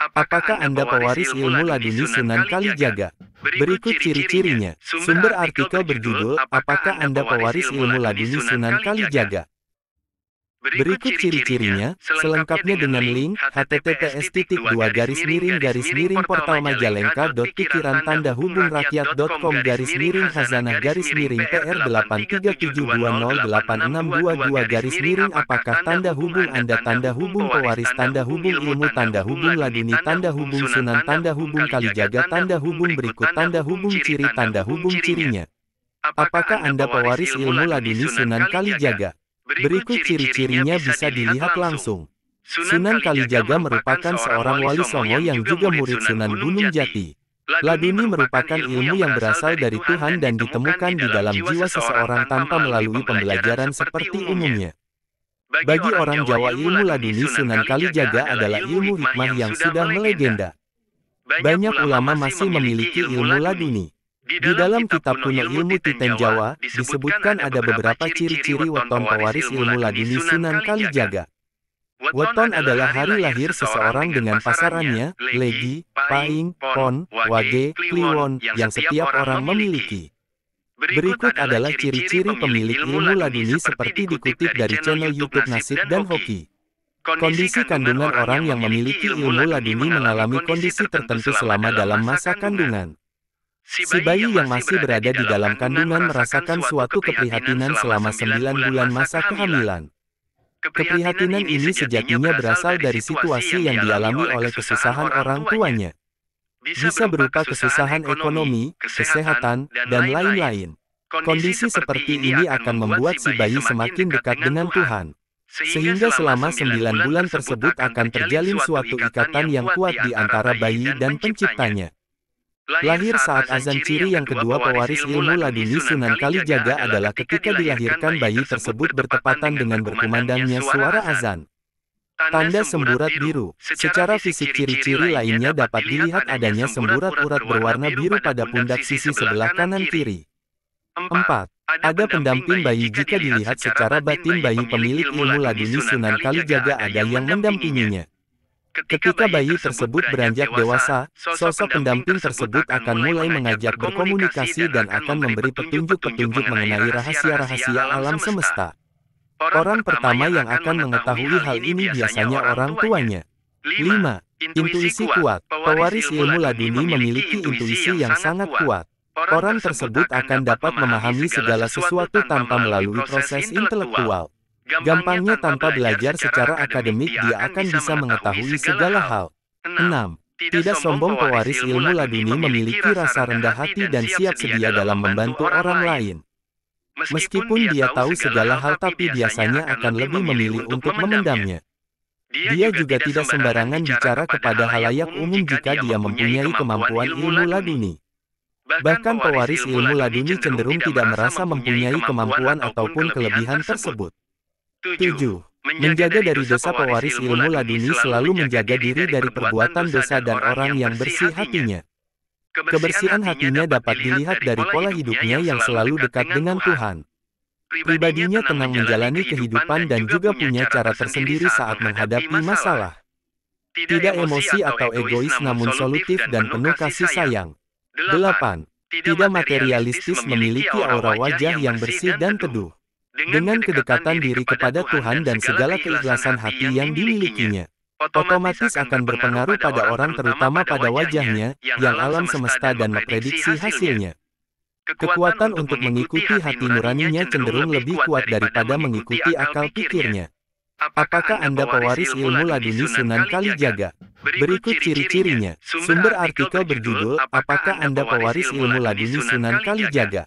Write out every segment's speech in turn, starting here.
Apakah Anda pewaris ilmu laduni Sunan Kalijaga? Berikut ciri-cirinya. Sumber artikel berjudul, Apakah Anda pewaris ilmu laduni Sunan Kalijaga? Berikut ciri-cirinya, selengkapnya dengan link, https://pikiran-pr.pikiran-pr837208622 apakah tanda hubung Anda tanda hubung pewaris tanda hubung ilmu tanda hubung laduni tanda hubung Sunan tanda hubung Kalijaga tanda hubung berikut tanda hubung ciri tanda hubung cirinya. Apakah Anda pewaris ilmu laduni Sunan Kalijaga? Berikut ciri-cirinya bisa dilihat langsung. Sunan Kalijaga merupakan seorang wali songo yang juga murid Sunan Gunung Jati. Laduni merupakan ilmu yang berasal dari Tuhan dan ditemukan di dalam jiwa seseorang tanpa melalui pembelajaran seperti umumnya. Bagi orang Jawa ilmu laduni Sunan Kalijaga adalah ilmu hikmah yang sudah melegenda. Banyak ulama masih memiliki ilmu laduni. Di dalam kitab kuno ilmu Titen Jawa, disebutkan ada beberapa ciri-ciri weton pewaris ilmu laduni Sunan Kalijaga. Weton adalah hari lahir seseorang dengan pasarannya, legi, paing, pon, wage, kliwon, yang setiap orang memiliki. Berikut adalah ciri-ciri pemilik ilmu laduni seperti dikutip dari channel YouTube Nasib dan Hoki. Kondisi kandungan orang yang memiliki ilmu laduni mengalami kondisi tertentu selama dalam masa kandungan. Si bayi yang masih berada di dalam kandungan merasakan suatu keprihatinan selama 9 bulan masa kehamilan. Keprihatinan ini sejatinya berasal dari situasi yang dialami oleh kesusahan orang tuanya. Bisa berupa kesusahan ekonomi, kesehatan, dan lain-lain. Kondisi seperti ini akan membuat si bayi semakin dekat dengan Tuhan. Sehingga selama 9 bulan tersebut akan terjalin suatu ikatan yang kuat di antara bayi dan penciptanya. Lahir saat azan. Ciri yang kedua pewaris ilmu laduni Sunan Kalijaga adalah ketika dilahirkan bayi tersebut bertepatan dengan berkumandangnya suara azan. Tanda semburat biru. Secara fisik ciri-ciri lainnya dapat dilihat adanya semburat urat berwarna biru pada pundak sisi sebelah kanan kiri. 4. Ada pendamping bayi. Jika dilihat secara batin bayi pemilik ilmu laduni Sunan Kalijaga ada yang mendampinginya. Ketika bayi tersebut beranjak dewasa, sosok pendamping tersebut akan mulai mengajak berkomunikasi dan akan memberi petunjuk-petunjuk mengenai rahasia-rahasia alam semesta. Orang pertama yang akan mengetahui hal ini biasanya orang tuanya. 5. Intuisi kuat. Pewaris ilmu laduni memiliki intuisi yang sangat kuat. Orang tersebut akan dapat memahami segala sesuatu tanpa melalui proses intelektual. Gampangnya tanpa belajar secara akademik dia akan bisa mengetahui segala hal. 6. Tidak sombong. Pewaris ilmu laduni memiliki rasa rendah hati dan siap sedia dalam membantu orang lain. Meskipun dia tahu segala hal tapi biasanya akan lebih memilih untuk memendamnya. Dia juga tidak sembarangan bicara kepada halayak umum jika dia mempunyai kemampuan ilmu laduni. Bahkan pewaris ilmu laduni cenderung tidak merasa mempunyai kemampuan ataupun kelebihan tersebut. 7. Menjaga dari dosa. Pewaris ilmu laduni selalu menjaga diri dari perbuatan dosa dan orang yang bersih hatinya. Kebersihan hatinya dapat dilihat dari pola hidupnya yang selalu dekat dengan Tuhan. Pribadinya tenang menjalani kehidupan dan juga punya cara tersendiri saat menghadapi masalah. Tidak emosi atau egois namun solutif dan penuh kasih sayang. 8. Tidak materialistis, memiliki aura wajah yang bersih dan teduh. Dengan kedekatan diri kepada Tuhan dan segala keikhlasan hati yang dimilikinya, otomatis akan berpengaruh pada orang terutama pada wajahnya, yang alam semesta dan memprediksi hasilnya. Kekuatan untuk mengikuti hati nuraninya cenderung lebih kuat daripada mengikuti akal pikirnya. Apakah Anda pewaris ilmu laduni Sunan Kalijaga? Berikut ciri-cirinya. Sumber artikel berjudul, Apakah Anda pewaris ilmu laduni Sunan Kalijaga?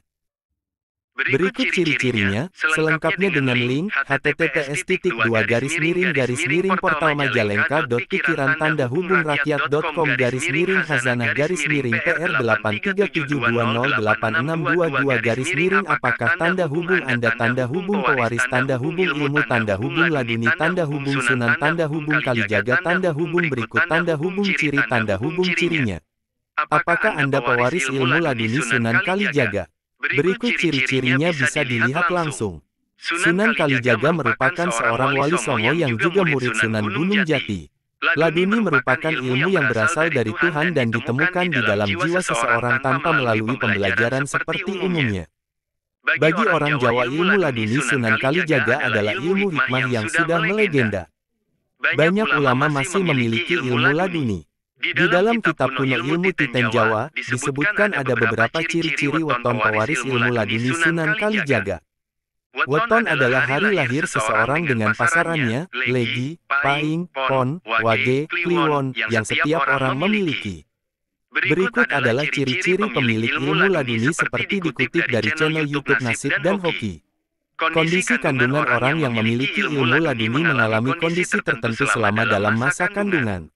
Berikut ciri-cirinya, selengkapnya dengan link, https://pikiran-pr.pikiran-pr837208622 apakah tanda hubung Anda tanda hubung pewaris tanda hubung ilmu tanda hubung laduni tanda hubung Sunan tanda hubung Kalijaga tanda hubung berikut tanda hubung ciri tanda hubung cirinya. Apakah Anda pewaris ilmu laduni Sunan Kalijaga? Berikut ciri-cirinya bisa dilihat langsung. Sunan Kalijaga merupakan seorang wali songo yang juga murid Sunan Gunung Jati. Laduni merupakan ilmu yang berasal dari Tuhan dan ditemukan di dalam jiwa seseorang tanpa melalui pembelajaran seperti umumnya. Bagi orang Jawa, ilmu laduni Sunan Kalijaga adalah ilmu hikmah yang sudah melegenda. Banyak ulama masih memiliki ilmu laduni. Di dalam kitab kuno Ilmu Titen Jawa, disebutkan ada beberapa ciri-ciri weton pewaris ilmu laduni Sunan Kalijaga. Weton adalah hari lahir seseorang dengan pasarannya, legi, paing, pon, wage, kliwon, yang setiap orang memiliki. Berikut adalah ciri-ciri pemilik ilmu laduni seperti dikutip dari channel YouTube Nasib dan Hoki. Kondisi kandungan orang yang memiliki ilmu laduni mengalami kondisi tertentu selama dalam masa kandungan.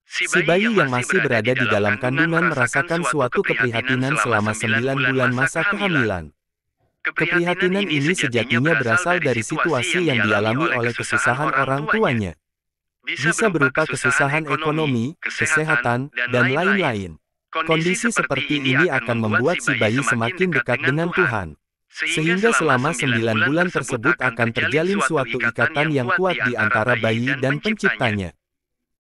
Si bayi yang masih berada di dalam kandungan merasakan suatu keprihatinan selama 9 bulan masa kehamilan. Keprihatinan ini sejatinya berasal dari situasi yang dialami oleh kesusahan orang tuanya. Bisa berupa kesusahan ekonomi, kesehatan, dan lain-lain. Kondisi seperti ini akan membuat si bayi semakin dekat dengan Tuhan. Sehingga selama 9 bulan tersebut akan terjalin suatu ikatan yang kuat di antara bayi dan penciptanya.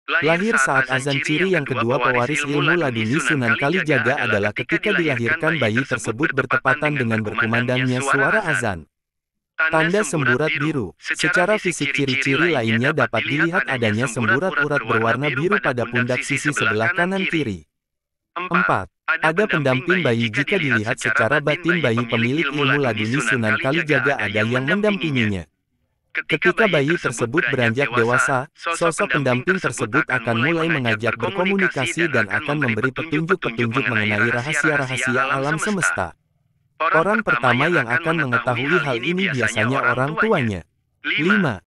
Lahir saat azan. Ciri yang kedua pewaris ilmu laduni Sunan Kalijaga adalah ketika dilahirkan bayi tersebut bertepatan dengan berkumandangnya suara azan. Tanda semburat biru. Secara fisik ciri-ciri lainnya dapat dilihat adanya semburat urat berwarna biru pada pundak sisi sebelah kanan kiri. 4. Ada pendamping bayi. Jika dilihat secara batin, bayi pemilik ilmu laduni Sunan Kalijaga ada yang mendampinginya. Ketika bayi tersebut beranjak dewasa, sosok pendamping tersebut akan mulai mengajak berkomunikasi dan akan memberi petunjuk-petunjuk mengenai rahasia-rahasia alam semesta. Orang pertama yang akan mengetahui hal ini biasanya orang tuanya. 5.